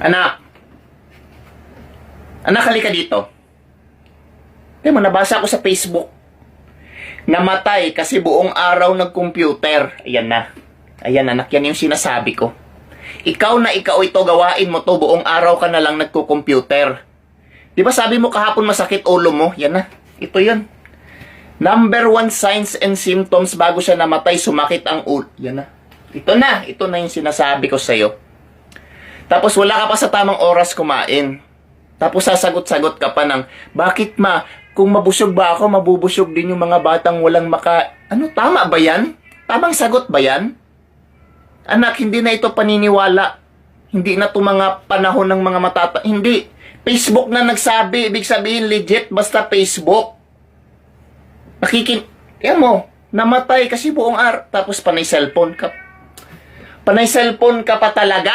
Anak. Anak, halika dito. Tingnan mo, nabasa ko sa Facebook. Namatay kasi buong araw nag-computer. Ayan na. Ayan, anak, yan yung sinasabi ko. Ikaw ito, gawain mo to, buong araw ka na lang nagko-computer. Di ba sabi mo kahapon masakit ulo mo? Yan na. Ito yun. Number 1 signs and symptoms bago siya namatay, sumakit ang ulo. Yan na. Ito na yung sinasabi ko sa'yo. Tapos wala ka pa sa tamang oras kumain. Tapos sasagot-sagot ka pa ng, bakit ma, kung mabusog ba ako, mabubusog din yung mga batang walang Ano, tama ba yan? Tamang sagot ba yan? Anak, hindi na ito paniniwala. Hindi na ito mga panahon ng mga Hindi. Facebook na nagsabi, ibig sabihin legit, basta Facebook. Yan mo, namatay kasi buong araw. Tapos panay cellphone ka. Panay cellphone ka pa talaga.